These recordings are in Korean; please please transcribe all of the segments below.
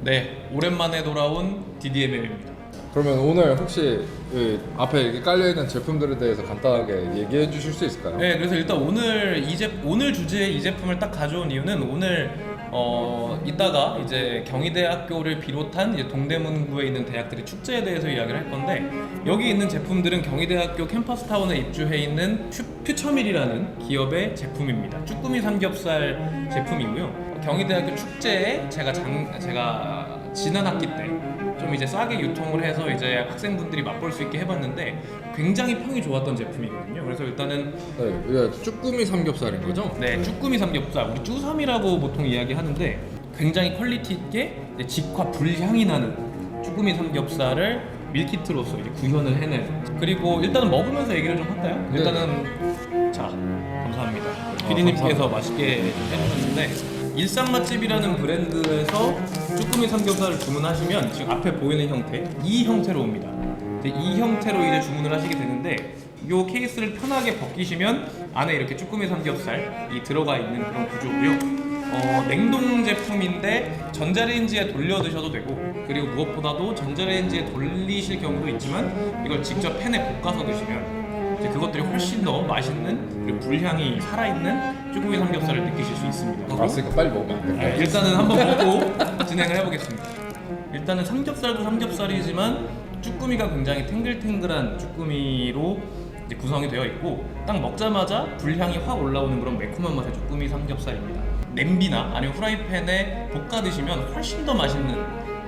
네, 오랜만에 돌아온 DDMM입니다. 그러면 오늘 혹시 그 앞에 이렇게 깔려있는 제품들에 대해서 간단하게 얘기해 주실 수 있을까요? 네, 그래서 일단 오늘 주제에 이 제품을 딱 가져온 이유는 오늘 이따가 이제 경희대학교를 비롯한 이제 동대문구에 있는 대학들의 축제에 대해서 이야기를 할 건데, 여기 있는 제품들은 경희대학교 캠퍼스 타운에 입주해 있는 퓨처밀이라는 기업의 제품입니다. 쭈꾸미 삼겹살 제품이고요. 경희대학교 축제에 제가 지난 학기 때 좀 이제 싸게 유통을 해서 이제 학생분들이 맛볼 수 있게 해봤는데 굉장히 평이 좋았던 제품이거든요. 그래서 일단은 네, 쭈꾸미 삼겹살인 거죠? 네, 쭈꾸미 삼겹살, 우리 쭈삼이라고 보통 이야기하는데 굉장히 퀄리티 있게 이제 직화 불향이 나는 쭈꾸미 삼겹살을 밀키트로서 이제 구현을 해낸. 그리고 일단은 먹으면서 얘기를 좀 할까요? 네. 일단은 자, 감사합니다. PD님께서 맛있게 해주셨는데, 일상 맛집이라는 브랜드에서 쭈꾸미 삼겹살을 주문하시면 지금 앞에 보이는 형태, 이 형태로 옵니다. 이 형태로 이제 주문을 하시게 되는데, 이 케이스를 편하게 벗기시면 안에 이렇게 쭈꾸미 삼겹살이 들어가 있는 그런 구조고요. 냉동 제품인데 전자레인지에 돌려 드셔도 되고, 그리고 무엇보다도 전자레인지에 돌리실 경우도 있지만 이걸 직접 팬에 볶아서 드시면 이제 그것들이 훨씬 더 맛있는, 그리고 불향이 살아있는 쭈꾸미 삼겹살을 느끼실 수 있습니다. 맛있으니까 빨리 먹으면 안 될까요? 일단은 한번 보고 진행을 해보겠습니다. 일단은 삼겹살도 삼겹살이지만 쭈꾸미가 굉장히 탱글탱글한 쭈꾸미로 이제 구성이 되어 있고, 딱 먹자마자 불향이 확 올라오는 그런 매콤한 맛의 쭈꾸미 삼겹살입니다. 냄비나 아니면 후라이팬에 볶아 드시면 훨씬 더 맛있는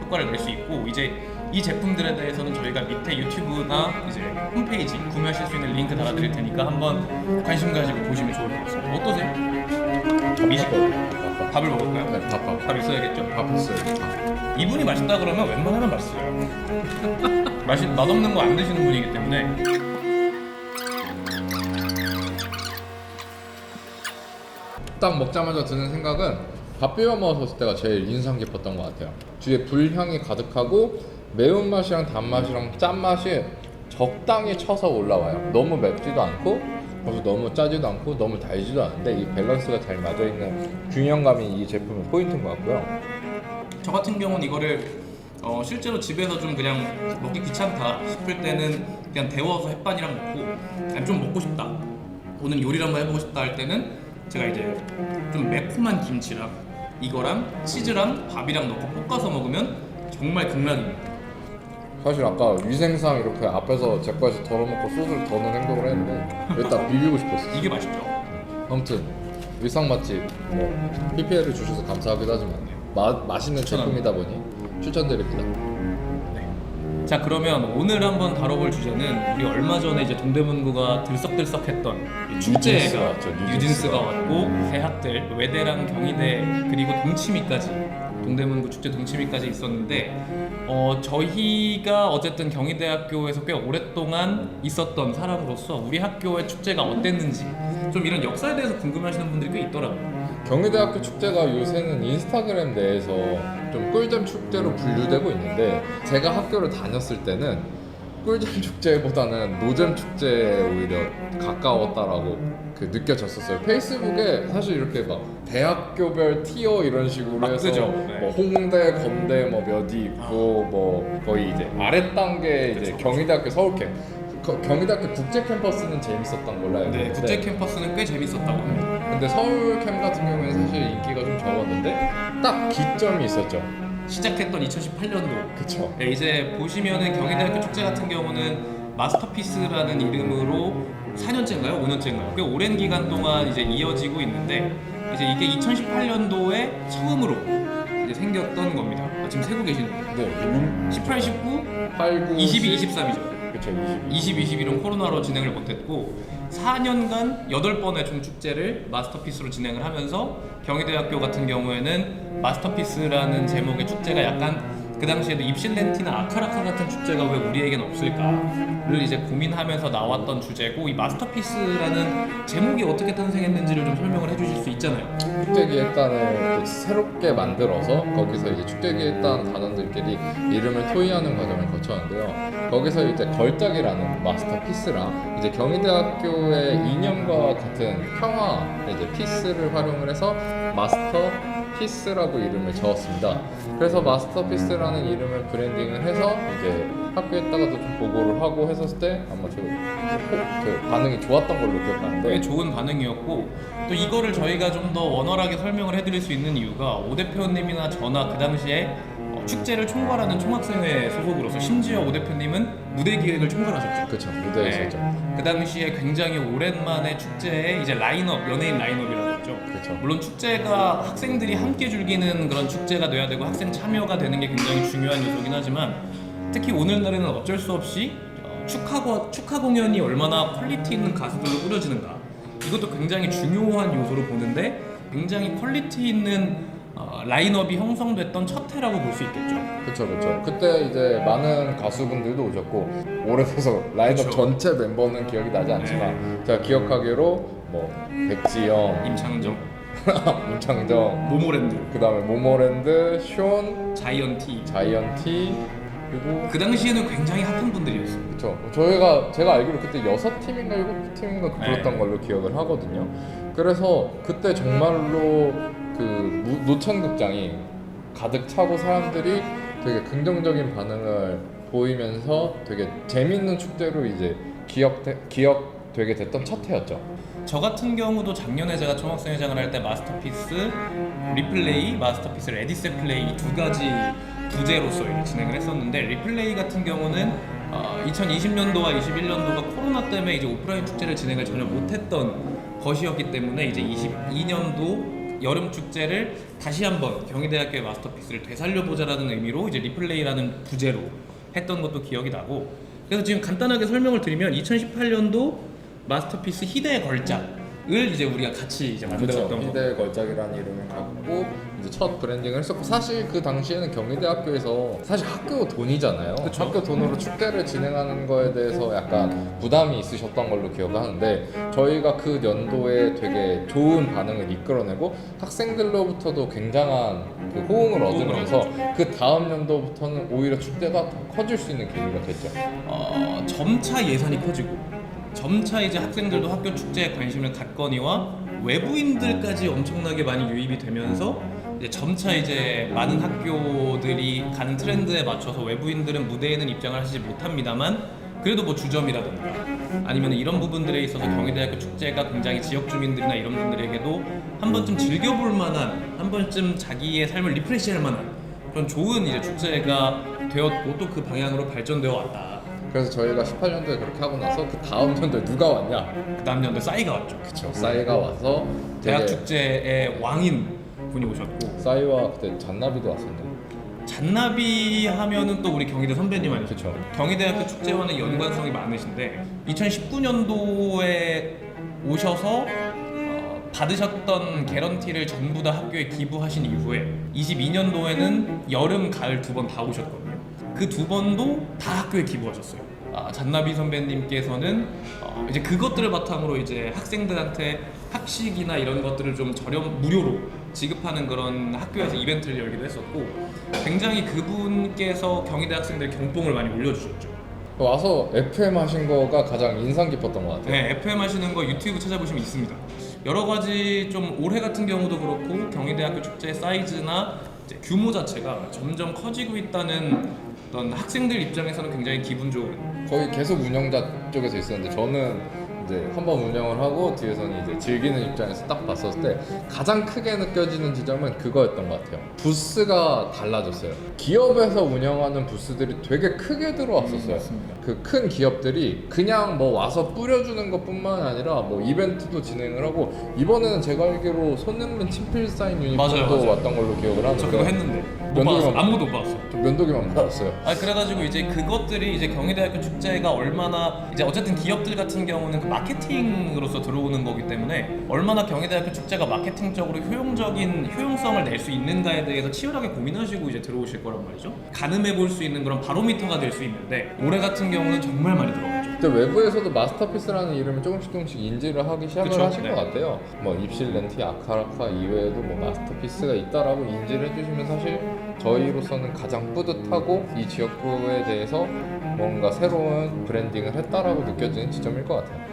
효과를 낼 수 있고, 이제 이 제품들에 대해서는 저희가 밑에 유튜브나 이제 홈페이지 구매하실 수 있는 링크 달아드릴 테니까 한번 관심 가지고 보시면 좋을 것 같습니다. 어떠세요? 미식 밥을 먹을까요? 네, 밥 있어야겠죠? 있어요. 이분이 맛있다 그러면 웬만하면 맛있어요. 맛없는 거 안 드시는 분이기 때문에. 딱 먹자마자 드는 생각은 밥 비벼 먹었을 때가 제일 인상 깊었던 것 같아요. 뒤에 불향이 가득하고 매운맛이랑 단맛이랑 짠맛이 적당히 쳐서 올라와요. 너무 맵지도 않고 그래서 너무 짜지도 않고 너무 달지도 않은데 이 밸런스가 잘 맞아있는 균형감이 이 제품의 포인트인 것 같고요. 저 같은 경우는 이거를 실제로 집에서 좀 그냥 먹기 귀찮다 싶을 때는 그냥 데워서 햇반이랑 먹고, 그냥 좀 먹고 싶다, 오늘 요리를 한번 해보고 싶다 할 때는 제가 이제 좀 매콤한 김치랑 이거랑 치즈랑 밥이랑 넣고 볶아서 먹으면 정말 극락입니다. 사실 아까 위생상 이렇게 앞에서 제 거에서 덜어먹고 소스를 더 넣는 행동을 했는데 일단 비비고 싶었어요. 이게 맛있죠? 아무튼 일상 맛집 PPL을 주셔서 감사하기도 하지만 맛있는 추천합니다. 제품이다 보니 추천드립니다. 자, 그러면 오늘 한번 다뤄볼 주제는 우리 얼마 전에 이제 동대문구가 들썩들썩했던 이 축제가 왔죠, 뉴진스가 왔고, 대학들 외대랑 경희대 그리고 동치미까지, 동대문구 축제 동치미까지 있었는데, 저희가 어쨌든 경희대학교에서 꽤 오랫동안 있었던 사람으로서 우리 학교의 축제가 어땠는지 좀 이런 역사에 대해서 궁금해하시는 분들이 꽤 있더라고요. 경희대학교 축제가 요새는 인스타그램 내에서 좀 꿀잼 축제로 분류되고 있는데, 제가 학교를 다녔을 때는 꿀잼 축제보다는 노잼 축제에 오히려 가까웠다라고 느껴졌었어요. 페이스북에 사실 이렇게 막 대학교별 티어 이런 식으로 막 해서 뜨죠. 네. 뭐 홍대, 건대 뭐 몇이 있고 뭐 거의 이제 아래 단계 이제 그쵸. 경희대학교, 서울캠, 경희대학교 국제 캠퍼스는 재밌었던 걸로 알고 네, 있는데, 국제 캠퍼스는 꽤 재밌었다고 합니다. 근데 서울 캠 같은 경우에는 사실 인기가 좀 적었는데 딱 기점이 있었죠. 시작했던 2018년도. 그쵸. 네, 이제 보시면은 경희대학교 축제 같은 경우는 마스터피스라는 이름으로 4년째인가요? 5년째인가요? 꽤 오랜 기간 동안 이제 이어지고 있는데, 이제 이게 2018년도에 처음으로 이제 생겼던 겁니다. 지금 세고 계시는 네, 18, 19, 8, 9, 22, 23이죠. 그쵸, 20, 21은 코로나로 진행을 못했고 4년간 8번의 총 축제를 마스터피스로 진행을 하면서, 경희대학교 같은 경우에는 마스터피스라는 제목의 축제가 약간 그 당시에도 입실렌티나 아카라카 같은 축제가 왜 우리에겐 없을까를 이제 고민하면서 나왔던 주제고, 이 마스터피스라는 제목이 어떻게 탄생했는지를 좀 설명을 해주실 수 있잖아요. 축제기획단을 또 새롭게 만들어서 거기서 이제 축제기획단 단원들끼리 이름을 토의하는 과정을 거쳤는데요. 거기서 이제 걸작이라는 마스터피스랑 이제 경희대학교의 이념과 같은 평화 이제 피스를 활용을 해서 마스터 마스터피스라고 이름을 지었습니다. 그래서 마스터피스라는 이름을 브랜딩을 해서 이제 학교에다가도 좀 보고를 하고 했었을 때 아마 그 반응이 좋았던 걸로 기억하는데 되게 좋은 반응이었고, 또 이거를 저희가 좀 더 원활하게 설명을 해드릴 수 있는 이유가 오 대표님이나 저나 그 당시에 축제를 총괄하는 총학생회 소속으로서, 심지어 오 대표님은 무대 기획을 총괄하셨죠. 그쵸, 무대에 있었죠. 그 당시에 굉장히 오랜만에 축제에 이제 라인업, 연예인 라인업이라고 했죠. 그쵸. 물론 축제가 학생들이 함께 즐기는 그런 축제가 돼야 되고 학생 참여가 되는 게 굉장히 중요한 요소긴 하지만, 특히 오늘날에는 어쩔 수 없이 축하 공연이 얼마나 퀄리티 있는 가수들로 꾸려지는가, 이것도 굉장히 중요한 요소로 보는데, 굉장히 퀄리티 있는 라인업이 형성됐던 첫 해라고 볼 수 있겠죠. 그쵸. 그때 이제 많은 가수분들도 오셨고, 오래돼서 라인업 그쵸. 전체 멤버는 기억이 나지 않지만 제가 기억하기로 뭐 백지영, 임창정, 임창정, 모모랜드, 그 다음에 모모랜드, 숀, 자이언티. 자이언티, 그리고 그 당시에는 굉장히 핫한 분들이었어요. 그쵸. 제가 알기로 그때 6팀인가 7팀인가 불렀던 걸로 기억을 하거든요. 그래서 그때 정말로 그 노천극장이 가득 차고 사람들이 되게 긍정적인 반응을 보이면서 되게 재밌는 축제로 이제 기억되게 됐던 첫 해였죠. 저 같은 경우도 작년에 제가 총학생회장을 할 때 마스터피스 리플레이, 마스터피스 레디세 플레이 두 가지 부제로서 진행을 했었는데, 리플레이 같은 경우는 2020년도와 21년도가 코로나 때문에 이제 오프라인 축제를 진행을 전혀 못했던 것이었기 때문에, 이제 22년도 여름 축제를 다시 한번 경희대학교의 마스터피스를 되살려보자라는 의미로 이제 리플레이라는 부제로 했던 것도 기억이 나고, 그래서 지금 간단하게 설명을 드리면 2018년도 마스터피스 희대의 걸작을 이제 우리가 같이 이제 만들었던 거. 희대의 걸작이라는 이름을 갖고 이제 첫 브랜딩을 했었고, 사실 그 당시에는 경희대학교에서 사실 학교 돈이잖아요. 그쵸. 학교 돈으로 축제를 진행하는 거에 대해서 약간 부담이 있으셨던 걸로 기억하는데, 저희가 그 연도에 되게 좋은 반응을 이끌어내고 학생들로부터도 굉장한 그 호응을 얻으면서 그 다음 연도부터는 오히려 축제가 더 커질 수 있는 계기가 됐죠. 점차 예산이 커지고, 점차 이제 학생들도 학교 축제에 관심을 갖거니와 외부인들까지 엄청나게 많이 유입이 되면서, 이제 점차 이제 많은 학교들이 가는 트렌드에 맞춰서 외부인들은 무대에는 입장을 하시지 못합니다만, 그래도 뭐 주점이라든가 아니면 이런 부분들에 있어서 경희대학교 축제가 굉장히 지역 주민들이나 이런 분들에게도 한 번쯤 즐겨볼 만한, 한 번쯤 자기의 삶을 리프레시할 만한 그런 좋은 이제 축제가 되었고, 또 그 방향으로 발전되어 왔다. 그래서 저희가 18년도에 그렇게 하고 나서 그 다음 연도에 누가 왔냐? 그 다음 년도에 싸이가 왔죠. 그쵸. 싸이가 와서 대학 되게 축제의 왕인 분이 오셨고, 싸이와 그때 잔나비도 왔었네. 잔나비 하면은 또 우리 경희대 선배님 아니죠? 그쵸. 경희대학교 축제와는 연관성이 많으신데, 2019년도에 오셔서 받으셨던 개런티를 전부 다 학교에 기부하신 이후에 22년도에는 여름, 가을 두 번 다 오셨거든요. 그 두 번도 다 학교에 기부하셨어요. 잔나비 선배님께서는 이제 그것들을 바탕으로 이제 학생들한테 학식이나 이런 것들을 좀 무료로 지급하는 그런 학교에서 이벤트를 열기도 했었고, 굉장히 그분께서 경희대 학생들 경봉을 많이 올려주셨죠. 와서 FM 하신 거가 가장 인상 깊었던 것 같아요. 네, FM 하시는 거 유튜브 찾아보시면 있습니다. 여러 가지 좀 올해 같은 경우도 그렇고 경희대학교 축제의 사이즈나 이제 규모 자체가 점점 커지고 있다는 어떤 학생들 입장에서는 굉장히 기분 좋은, 거의 계속 운영자 쪽에서 있었는데, 저는 이제 한번 운영을 하고 뒤에서는 이제 즐기는 입장에서 딱 봤었을 때 가장 크게 느껴지는 지점은 그거였던 것 같아요. 부스가 달라졌어요. 기업에서 운영하는 부스들이 되게 크게 들어왔었어요. 그 큰 기업들이 그냥 뭐 와서 뿌려주는 것뿐만 아니라 뭐 이벤트도 진행을 하고, 이번에는 제가 알기로 손흥민 친필 사인 유니폼도 맞아요. 왔던 걸로 기억을 하는데, 저 그거 했는데 못 받았어. 아무도 못 받았어. 좀 면도기만 받았어요. 그래가지고 이제 그것들이 이제 경희대학교 축제가 얼마나 이제 어쨌든 기업들 같은 경우는 그 마케팅으로서 들어오는 거기 때문에 얼마나 경희대학교 축제가 마케팅적으로 효용성을 낼 수 있는가에 대해서 치열하게 고민하시고 이제 들어오실 거란 말이죠. 가늠해 볼 수 있는 그런 바로미터가 될 수 있는데, 올해 같은 경우는 정말 많이 들어갔죠. 근데 외부에서도 마스터피스라는 이름을 조금씩 인지를 하기 시작을 그쵸? 하신 네. 것 같아요. 뭐 입실렌티, 아카라카 이외에도 뭐 마스터피스가 있다라고 인지를 해주시면 사실 저희로서는 가장 뿌듯하고 이 지역구에 대해서 뭔가 새로운 브랜딩을 했다라고 느껴지는 지점일 것 같아요.